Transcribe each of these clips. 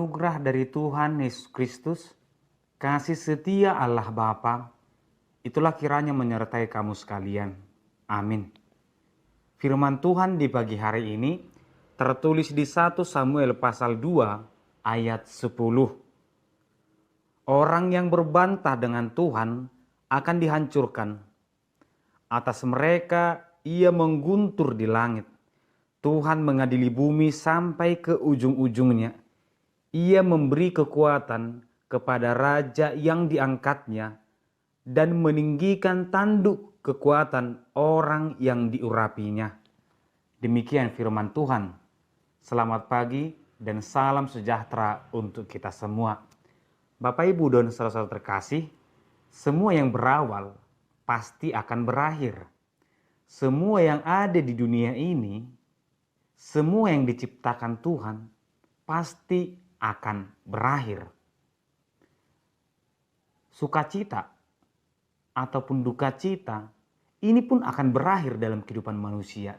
anugerah dari Tuhan Yesus Kristus, kasih setia Allah Bapa, itulah kiranya menyertai kamu sekalian. Amin. Firman Tuhan di pagi hari ini tertulis di 1 Samuel pasal 2 ayat 10. Orang yang berbantah dengan Tuhan akan dihancurkan. Atas mereka ia mengguntur di langit. Tuhan mengadili bumi sampai ke ujung-ujungnya. Ia memberi kekuatan kepada raja yang diangkatnya dan meninggikan tanduk kekuatan orang yang diurapinya. Demikian firman Tuhan. Selamat pagi dan salam sejahtera untuk kita semua. Bapak, Ibu, dan saudara-saudara terkasih, semua yang berawal pasti akan berakhir. Semua yang ada di dunia ini, semua yang diciptakan Tuhan pasti akan berakhir. Sukacita ataupun duka cita ini pun akan berakhir dalam kehidupan manusia.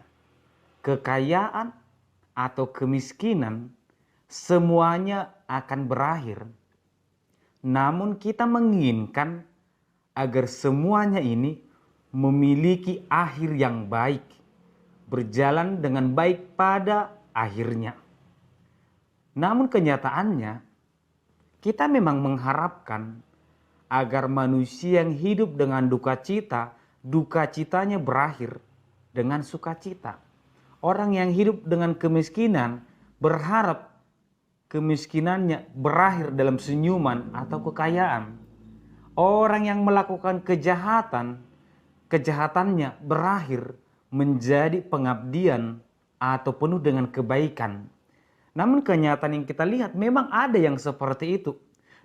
Kekayaan atau kemiskinan semuanya akan berakhir. Namun kita menginginkan agar semuanya ini memiliki akhir yang baik, berjalan dengan baik pada akhirnya. Namun kenyataannya, kita memang mengharapkan agar manusia yang hidup dengan duka citanya berakhir dengan sukacita. Orang yang hidup dengan kemiskinan berharap kemiskinannya berakhir dalam senyuman atau kekayaan. Orang yang melakukan kejahatannya berakhir menjadi pengabdian atau penuh dengan kebaikan. Namun kenyataan yang kita lihat memang ada yang seperti itu.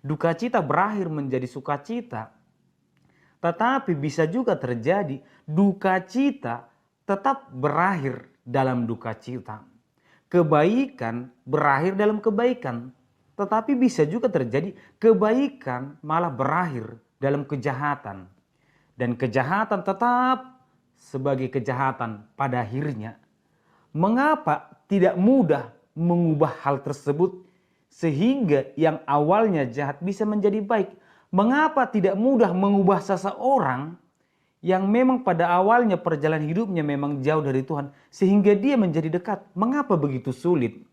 Duka cita berakhir menjadi sukacita. Tetapi bisa juga terjadi duka cita tetap berakhir dalam duka cita. Kebaikan berakhir dalam kebaikan. Tetapi bisa juga terjadi kebaikan malah berakhir dalam kejahatan. Dan kejahatan tetap sebagai kejahatan pada akhirnya. Mengapa tidak mudah mengubah hal tersebut sehingga yang awalnya jahat bisa menjadi baik? Mengapa tidak mudah mengubah seseorang yang memang pada awalnya perjalanan hidupnya memang jauh dari Tuhan sehingga dia menjadi dekat? Mengapa begitu sulit?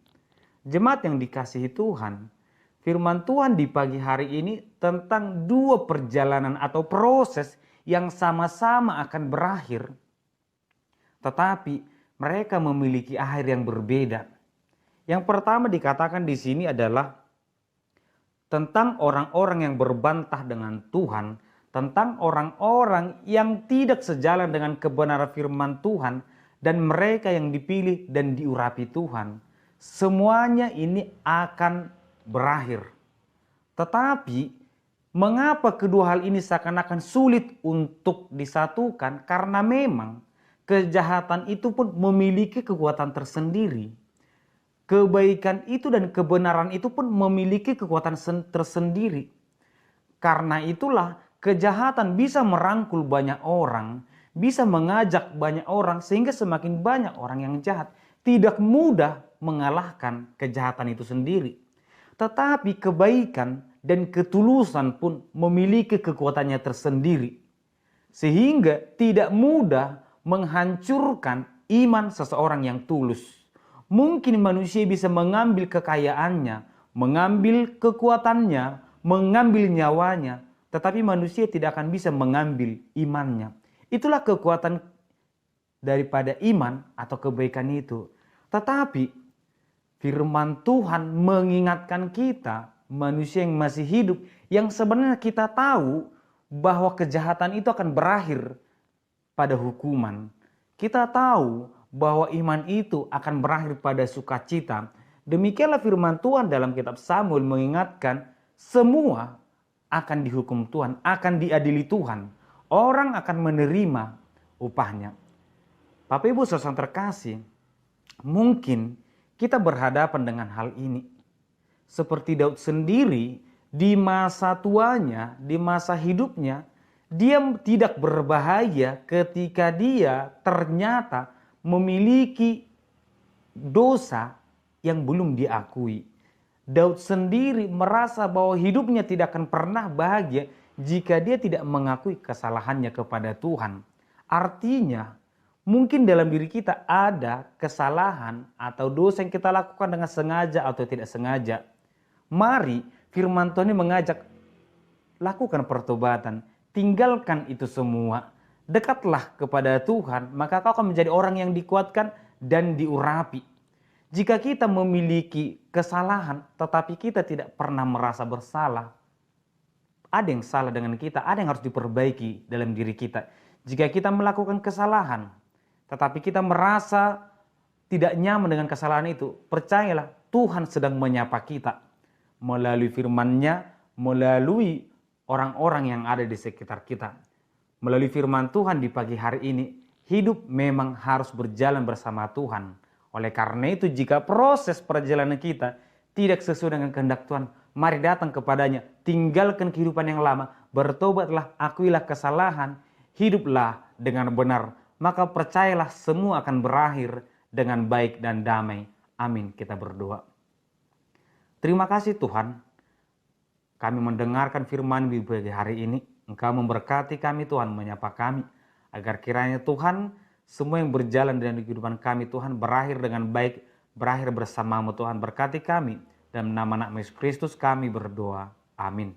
Jemaat yang dikasihi Tuhan, firman Tuhan di pagi hari ini tentang dua perjalanan atau proses yang sama-sama akan berakhir, tetapi mereka memiliki akhir yang berbeda. Yang pertama dikatakan di sini adalah tentang orang-orang yang berbantah dengan Tuhan, tentang orang-orang yang tidak sejalan dengan kebenaran firman Tuhan, dan mereka yang dipilih dan diurapi Tuhan. Semuanya ini akan berakhir. Tetapi mengapa kedua hal ini seakan-akan sulit untuk disatukan? Karena memang kejahatan itu pun memiliki kekuatan tersendiri. Kebaikan itu dan kebenaran itu pun memiliki kekuatan tersendiri. Karena itulah kejahatan bisa merangkul banyak orang, bisa mengajak banyak orang sehingga semakin banyak orang yang jahat. Tidak mudah mengalahkan kejahatan itu sendiri. Tetapi kebaikan dan ketulusan pun memiliki kekuatannya tersendiri. Sehingga tidak mudah menghancurkan iman seseorang yang tulus. Mungkin manusia bisa mengambil kekayaannya, mengambil kekuatannya, mengambil nyawanya, tetapi manusia tidak akan bisa mengambil imannya. Itulah kekuatan daripada iman atau kebaikan itu. Tetapi firman Tuhan mengingatkan kita, manusia yang masih hidup, yang sebenarnya kita tahu bahwa kejahatan itu akan berakhir pada hukuman. Kita tahu bahwa iman itu akan berakhir pada sukacita. Demikianlah firman Tuhan dalam kitab Samuel mengingatkan semua akan dihukum Tuhan, akan diadili Tuhan. Orang akan menerima upahnya. Bapak Ibu saudara terkasih, mungkin kita berhadapan dengan hal ini. Seperti Daud sendiri di masa tuanya, di masa hidupnya, dia tidak berbahaya ketika dia ternyata memiliki dosa yang belum diakui. Daud sendiri merasa bahwa hidupnya tidak akan pernah bahagia jika dia tidak mengakui kesalahannya kepada Tuhan. Artinya, mungkin dalam diri kita ada kesalahan atau dosa yang kita lakukan dengan sengaja atau tidak sengaja. Mari firman Tuhan ini mengajak, lakukan pertobatan, tinggalkan itu semua. Dekatlah kepada Tuhan, maka kau akan menjadi orang yang dikuatkan dan diurapi. Jika kita memiliki kesalahan, tetapi kita tidak pernah merasa bersalah, ada yang salah dengan kita, ada yang harus diperbaiki dalam diri kita. Jika kita melakukan kesalahan, tetapi kita merasa tidak nyaman dengan kesalahan itu, percayalah Tuhan sedang menyapa kita melalui firman-Nya, melalui orang-orang yang ada di sekitar kita. Melalui firman Tuhan di pagi hari ini, hidup memang harus berjalan bersama Tuhan. Oleh karena itu, jika proses perjalanan kita tidak sesuai dengan kehendak Tuhan, mari datang kepadanya, tinggalkan kehidupan yang lama, bertobatlah, akuilah kesalahan, hiduplah dengan benar. Maka percayalah semua akan berakhir dengan baik dan damai. Amin. Kita berdoa. Terima kasih Tuhan, kami mendengarkan firman di pagi hari ini. Engkau memberkati kami Tuhan, menyapa kami, agar kiranya Tuhan, semua yang berjalan dalam kehidupan kami Tuhan berakhir dengan baik, berakhir bersamamu Tuhan. Berkati kami, dalam nama Yesus Kristus kami berdoa. Amin.